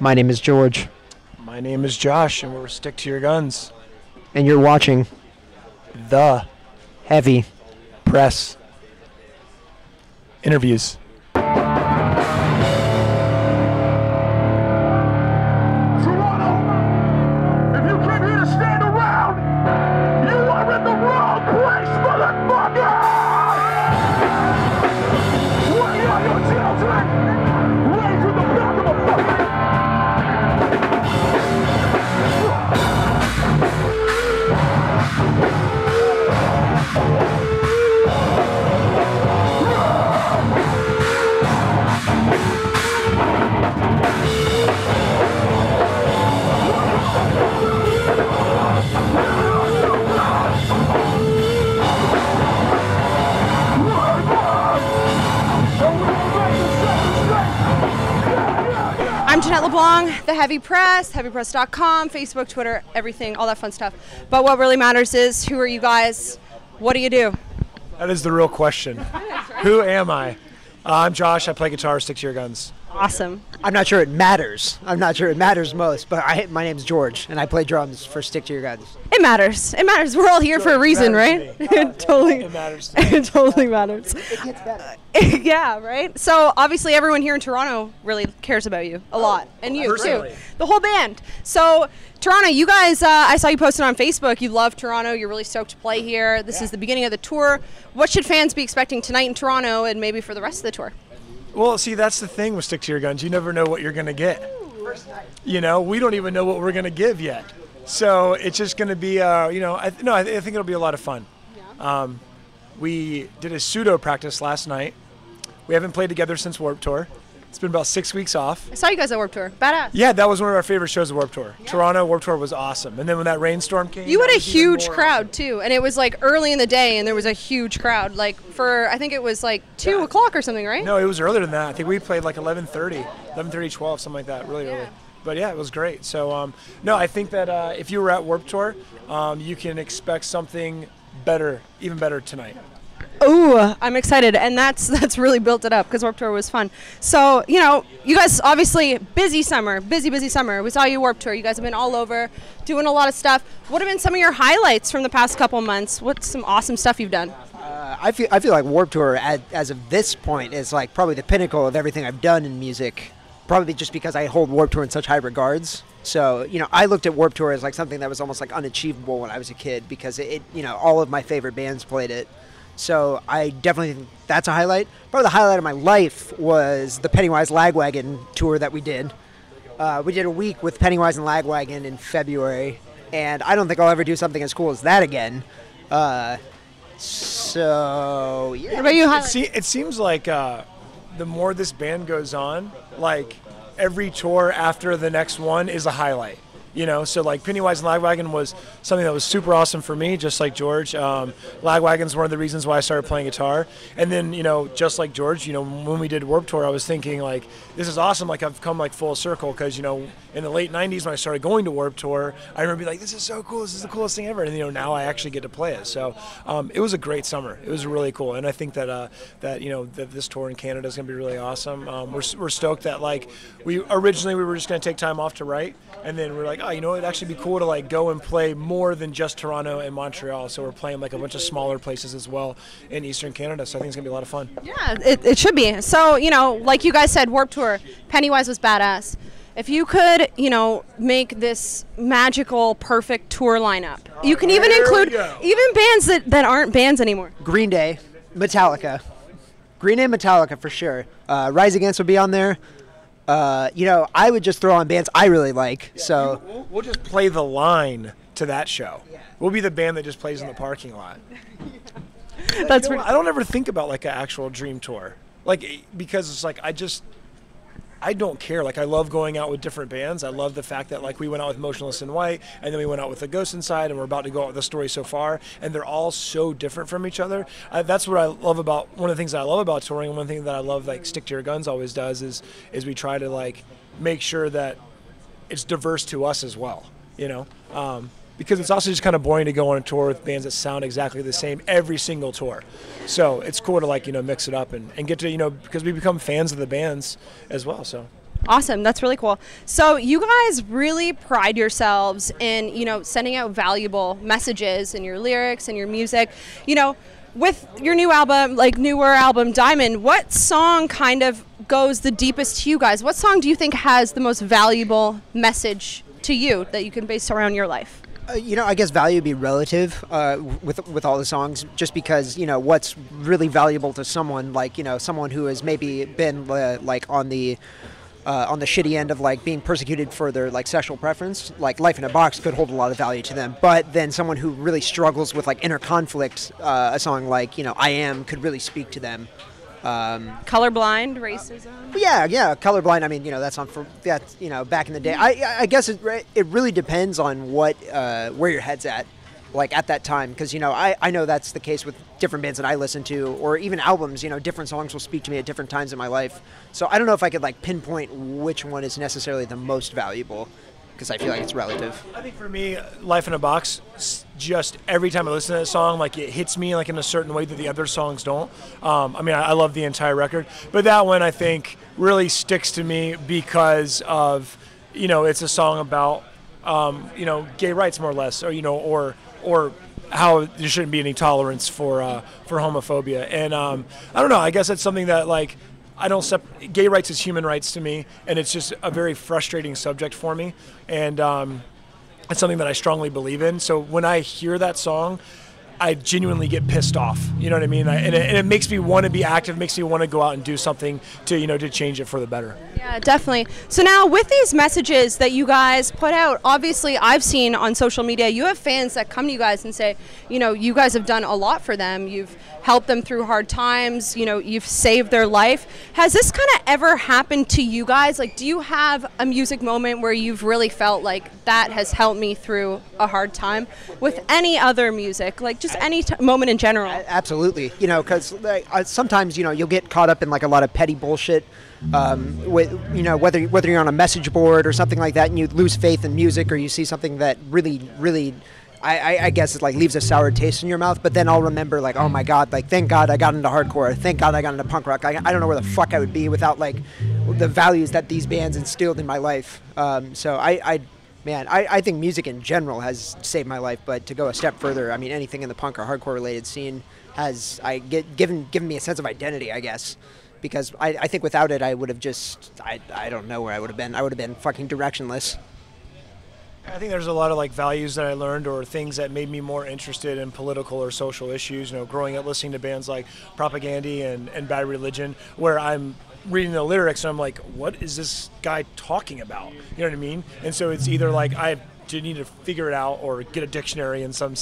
My name is George. My name is Josh, and we're Stick to Your Guns. And you're watching The Heavy Press Interviews. I'm Jeanette, LeBlanc, the Heavy Press, heavypress.com, Facebook, Twitter, everything, all that fun stuff. But what really matters is, who are you guys? What do you do? That is the real question. Who am I? I'm Josh. I play guitar. Stick to your guns. Awesome. I'm not sure it matters. I'm not sure it matters most, but my name's George, and I play drums for Stick to Your Guns. It matters. It matters. We're all here for a reason, right? It totally, It matters. it totally matters. It gets better. Yeah, right? So obviously everyone here in Toronto really cares about you a lot. And you personally. too. The whole band. So Toronto, you guys, I saw you posted on Facebook. You love Toronto. You're really stoked to play here. This is the beginning of the tour. What should fans be expecting tonight in Toronto and maybe for the rest of the tour? Well, see, that's the thing with Stick to Your Guns. You never know what you're going to get. You know, we don't even know what we're going to give yet. So it's just going to be, I think it'll be a lot of fun. Yeah. We did a pseudo practice last night. We haven't played together since Warped Tour. It's been about 6 weeks off. I saw you guys at Warped Tour. Badass. Yeah, that was one of our favorite shows of Warped Tour. Yeah. Toronto Warped Tour was awesome. And then when that rainstorm came, You had a huge even more crowd, awesome. too. And it was like early in the day, and there was a huge crowd. Like for, I think it was like 2 o'clock or something, right? No, it was earlier than that. I think we played like 11:30, 12, something like that, really early. But yeah, it was great. So, no, I think that if you were at Warped Tour, you can expect something better, even better tonight. Ooh, I'm excited, and that's really built it up because Warped Tour was fun. So, you know, you guys obviously busy summer. We saw you Warped Tour. You guys have been all over, doing a lot of stuff. What have been some of your highlights from the past couple months? What's some awesome stuff you've done? I feel like Warped Tour, as of this point, is like probably the pinnacle of everything I've done in music. Probably just because I hold Warped Tour in such high regards. So, you know, I looked at Warped Tour as like something that was almost like unachievable when I was a kid because all of my favorite bands played it. So I definitely think that's a highlight. Probably the highlight of my life was the Pennywise Lagwagon tour that we did. We did a week with Pennywise and Lagwagon in February, and I don't think I'll ever do something as cool as that again. So, yeah. What about you, highlights? It seems like the more this band goes on, like every tour after the next one is a highlight. You know, so like Pennywise and Lagwagon was something that was super awesome for me, just like George. Lagwagon's one of the reasons why I started playing guitar. And then, you know, just like George, you know, when we did Warped Tour, I was thinking like, this is awesome. Like I've come like full circle because, you know, in the late 90s when I started going to Warped Tour, I remember being like, this is so cool. This is the coolest thing ever. And, you know, now I actually get to play it. So it was a great summer. It was really cool. And I think that, that this tour in Canada is going to be really awesome. We're stoked that like we were just going to take time off to write. And then we're like, oh, you know, it'd actually be cool to like go and play more than just Toronto and Montreal. So we're playing like a bunch of smaller places as well in Eastern Canada. So I think it's gonna be a lot of fun. Yeah, it should be. So, you know, like you guys said, Warped Tour, Pennywise was badass. If you could, you know, make this magical, perfect tour lineup, you can even include even bands that aren't bands anymore. Green Day, Metallica. Green Day, Metallica for sure. Rise Against would be on there. You know, I would just throw on bands I really like. So We'll just play the line to that show. Yeah. We'll be the band that just plays in the parking lot. That's I don't ever think about like an actual dream tour, like because it's like I don't care. Like I love going out with different bands. I love the fact that like we went out with Motionless in White, and then we went out with The Ghost Inside, and we're about to go out with The Story So Far, and they're all so different from each other. That's what I love about one of the things that I love about touring, and one thing that I love like Stick to Your Guns always does is we try to like make sure that it's diverse to us as well. You know. Because it's also just kind of boring to go on a tour with bands that sound exactly the same every single tour. So it's cool to like, you know, mix it up and get to, you know, because we become fans of the bands as well. So Awesome. That's really cool. So you guys really pride yourselves in, sending out valuable messages in your lyrics and your music. With your newer album, Diamond, what song kind of goes the deepest to you guys? What song do you think has the most valuable message to you that you can base around your life? I guess value would be relative with all the songs, just because, what's really valuable to someone, someone who has maybe been on the shitty end of being persecuted for their sexual preference, Life in a Box could hold a lot of value to them. But then someone who really struggles with inner conflict, a song I Am could really speak to them. Colorblind, racism. Yeah, colorblind. I mean, that's back in the day. I guess it really depends on where your head's at, at that time, because I know that's the case with different bands that I listen to, or even albums. Different songs will speak to me at different times in my life. So I don't know if I could pinpoint which one is necessarily the most valuable, because I feel like it's relative. I think for me, Life in a Box, just every time I listen to that song, it hits me in a certain way that the other songs don't. I love the entire record, but that one I think really sticks to me because of, it's a song about, gay rights more or less, or how there shouldn't be any tolerance for homophobia. And I don't know, I guess that's something that gay rights is human rights to me, and it's just a very frustrating subject for me, and it's something that I strongly believe in. So when I hear that song, I genuinely get pissed off. You know what I mean? And it makes me want to be active, makes me want to go out and do something to change it for the better. Yeah, definitely. So now with these messages that you guys put out, obviously I've seen on social media, you have fans that come to you guys and say, you guys have done a lot for them. You've helped them through hard times. You've saved their life. Has this kind of ever happened to you guys? Do you have a music moment where you've really felt like that has helped me through a hard time with any other music? Just any moment in general? Absolutely. Because sometimes, you'll get caught up in a lot of petty bullshit. With whether you're on a message board or something like that, and you lose faith in music, or you see something that really I guess it leaves a sour taste in your mouth. But then I'll remember oh my god, thank God I got into hardcore, thank God I got into punk rock. I don't know where the fuck I would be without the values that these bands instilled in my life. So I think music in general has saved my life. But to go a step further, I mean, anything in the punk or hardcore related scene has given me a sense of identity, I guess. Because I think without it, I would have I don't know where I would have been. I would have been fucking directionless. I think there's a lot of values that I learned, or things that made me more interested in political or social issues. Growing up listening to bands like Propaganda and Bad Religion, where I'm reading the lyrics and I'm like, what is this guy talking about? You know what I mean? And so it's either I do need to figure it out, or get a dictionary in some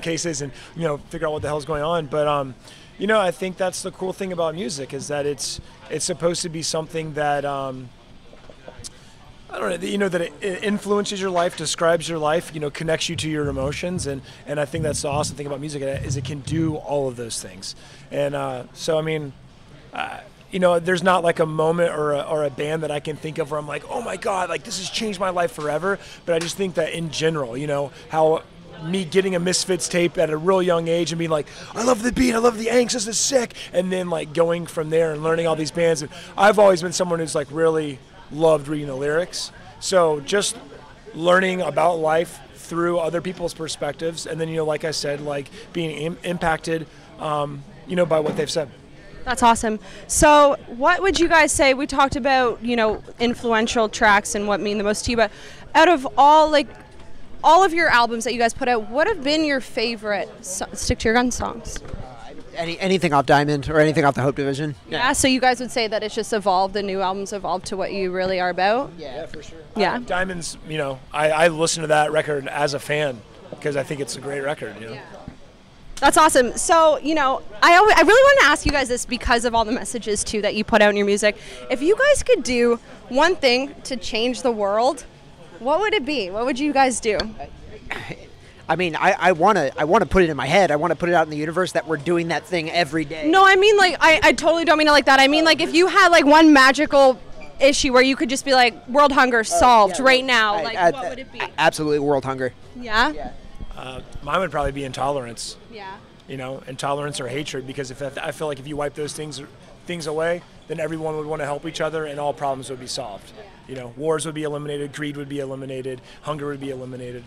cases, and figure out what the hell's going on. But I think that's the cool thing about music, is that it's supposed to be something that I don't know, that it influences your life, describes your life, connects you to your emotions, and I think that's the awesome thing about music, is it can do all of those things. And so I mean, there's not a moment or a band that I can think of where I'm like, oh my god, this has changed my life forever. But I just think that in general, how me getting a Misfits tape at a real young age and being like, I love the beat, I love the angst, this is sick, and then going from there and learning all these bands. And I've always been someone who's really loved reading the lyrics. So just learning about life through other people's perspectives, and then like I said, being impacted by what they've said. That's awesome. So what would you guys say, we talked about influential tracks and what mean the most to you, but out of all of your albums that you guys put out, what have been your favorite Stick to Your Guns songs? Anything off Diamond or anything off the Hope Division. Yeah, so you guys would say that it's just evolved, the new albums evolved to what you really are about? Yeah, for sure. Yeah. Diamond's, I listen to that record as a fan because I think it's a great record, Yeah. That's awesome. So, I really want to ask you guys this because of all the messages, too, that you put out in your music. If you guys could do one thing to change the world, what would it be? What would you guys do? I mean, I want to put it in my head. I want to put it out in the universe that we're doing that thing every day. No, I mean, I totally don't mean it like that. I mean, if you had, one magical issue where you could just be world hunger solved right now, what would it be? Absolutely world hunger. Yeah? Mine would probably be intolerance. Yeah. Intolerance or hatred, because I feel like if you wipe those things things away, then everyone would want to help each other and all problems would be solved. You know, wars would be eliminated, greed would be eliminated, hunger would be eliminated.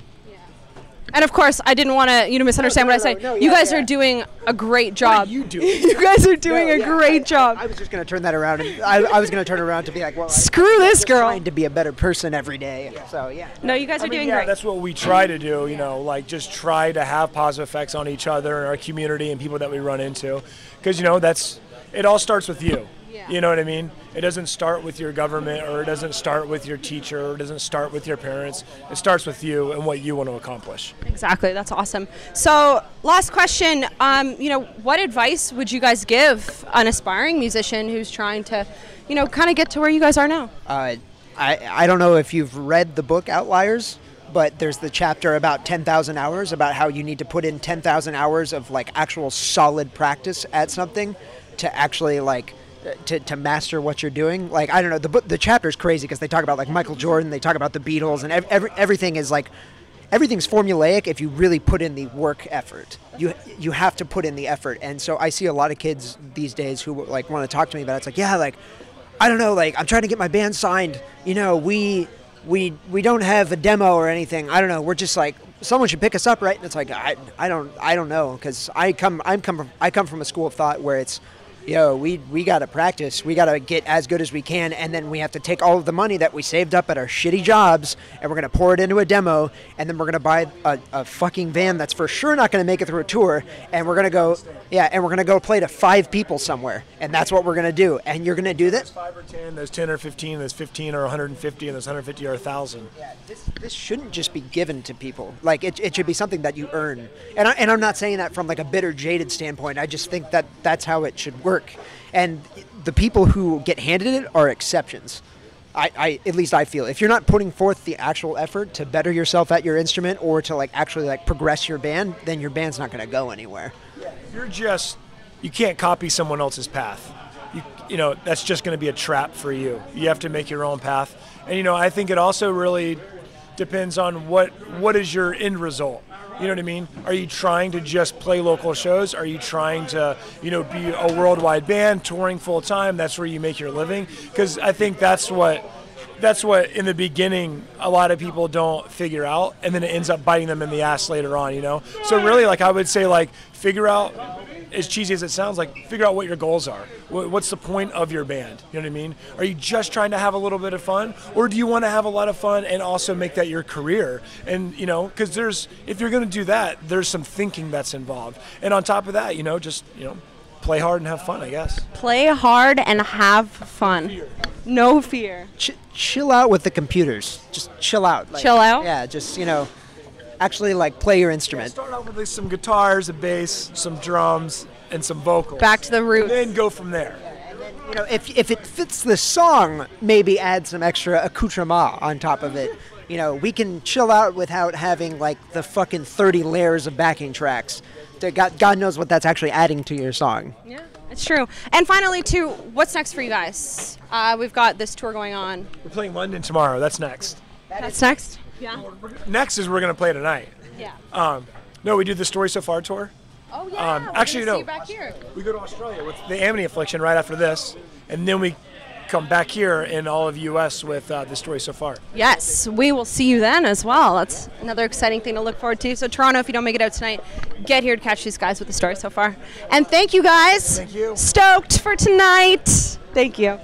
And of course, I didn't want to misunderstand what I said. You guys are doing a great job. What are you doing? You guys are doing a great job. I was just going to turn that around. And I was going to turn it around to be like, well, screw this girl. Trying to be a better person every day. So, yeah. No, you guys are doing great. That's what we try to do, you know, like just try to have positive effects on each other and our community and people that we run into. Because, you know, it all starts with you. You know what I mean? It doesn't start with your government, or it doesn't start with your teacher, or it doesn't start with your parents. It starts with you and what you want to accomplish. Exactly. That's awesome. So last question, you know, what advice would you guys give an aspiring musician who's trying to, you know, kind of get to where you guys are now? I don't know if you've read the book Outliers, but there's the chapter about 10,000 hours, about how you need to put in 10,000 hours of like actual solid practice at something to actually like to master what you're doing. Like, I don't know, the chapter is crazy because they talk about like Michael Jordan, they talk about the Beatles, and everything is like, everything's formulaic if you really put in the work effort. You have to put in the effort. And so I see a lot of kids these days who like want to talk to me about it. It's like, yeah, like, I don't know, like I'm trying to get my band signed. You know, we don't have a demo or anything. I don't know. We're just like, someone should pick us up, right? And it's like, I don't know, because I come from a school of thought where it's, yo, we got to practice. We got to get as good as we can, and then we have to take all of the money that we saved up at our shitty jobs, and we're going to pour it into a demo, and then we're going to buy a fucking van that's for sure not going to make it through a tour, and we're going to go play to 5 people somewhere, and that's what we're going to do. And you're going to do that? There's 5 or 10, there's 10 or 15, there's 15 or 150, and there's 150 or 1,000. Yeah, this shouldn't just be given to people. Like, it should be something that you earn. And I'm not saying that from like a bitter, jaded standpoint. I just think that that's how it should work. And the people who get handed it are exceptions. At least I feel. If you're not putting forth the actual effort to better yourself at your instrument or to like actually like progress your band, then your band's not going to go anywhere. You can't copy someone else's path. You know, that's just going to be a trap for you. You have to make your own path. And, you know, I think it also really depends on what is your end result. You know what I mean? Are you trying to just play local shows? Are you trying to, you know, be a worldwide band touring full time? That's where you make your living. Because I think that's what in the beginning a lot of people don't figure out, and then it ends up biting them in the ass later on, you know? So really, like, I would say, like, figure out, as cheesy as it sounds, like, figure out what your goals are. What's the point of your band? You know what I mean? Are you just trying to have a little bit of fun, or do you want to have a lot of fun and also make that your career? And, you know, because if you're going to do that, there's some thinking that's involved. And on top of that, you know, just, you know, play hard and have fun, I guess. Play hard and have fun. No fear. Chill out with the computers. Just chill out. Like, chill out? Yeah, just, you know, actually, like, play your instrument. Start out with some guitars, a bass, some drums, and some vocals. Back to the roots. And then go from there. And then, you know, if it fits the song, maybe add some extra accoutrement on top of it. You know, we can chill out without having, like, the fucking 30 layers of backing tracks. God knows what that's actually adding to your song. Yeah, it's true. And finally, too, what's next for you guys? We've got this tour going on. We're playing London tomorrow. That's next. That's next? Yeah. Next is we're going to play tonight. Yeah. No, we do the Story So Far tour. Oh, yeah. Actually, no. See you back here. We go to Australia with the Amity Affliction right after this, and then we come back here in all of U.S. with the Story So Far. Yes, we will see you then as well. That's another exciting thing to look forward to. So Toronto, if you don't make it out tonight, get here to catch these guys with the Story So Far. And thank you, guys. Thank you. Stoked for tonight. Thank you.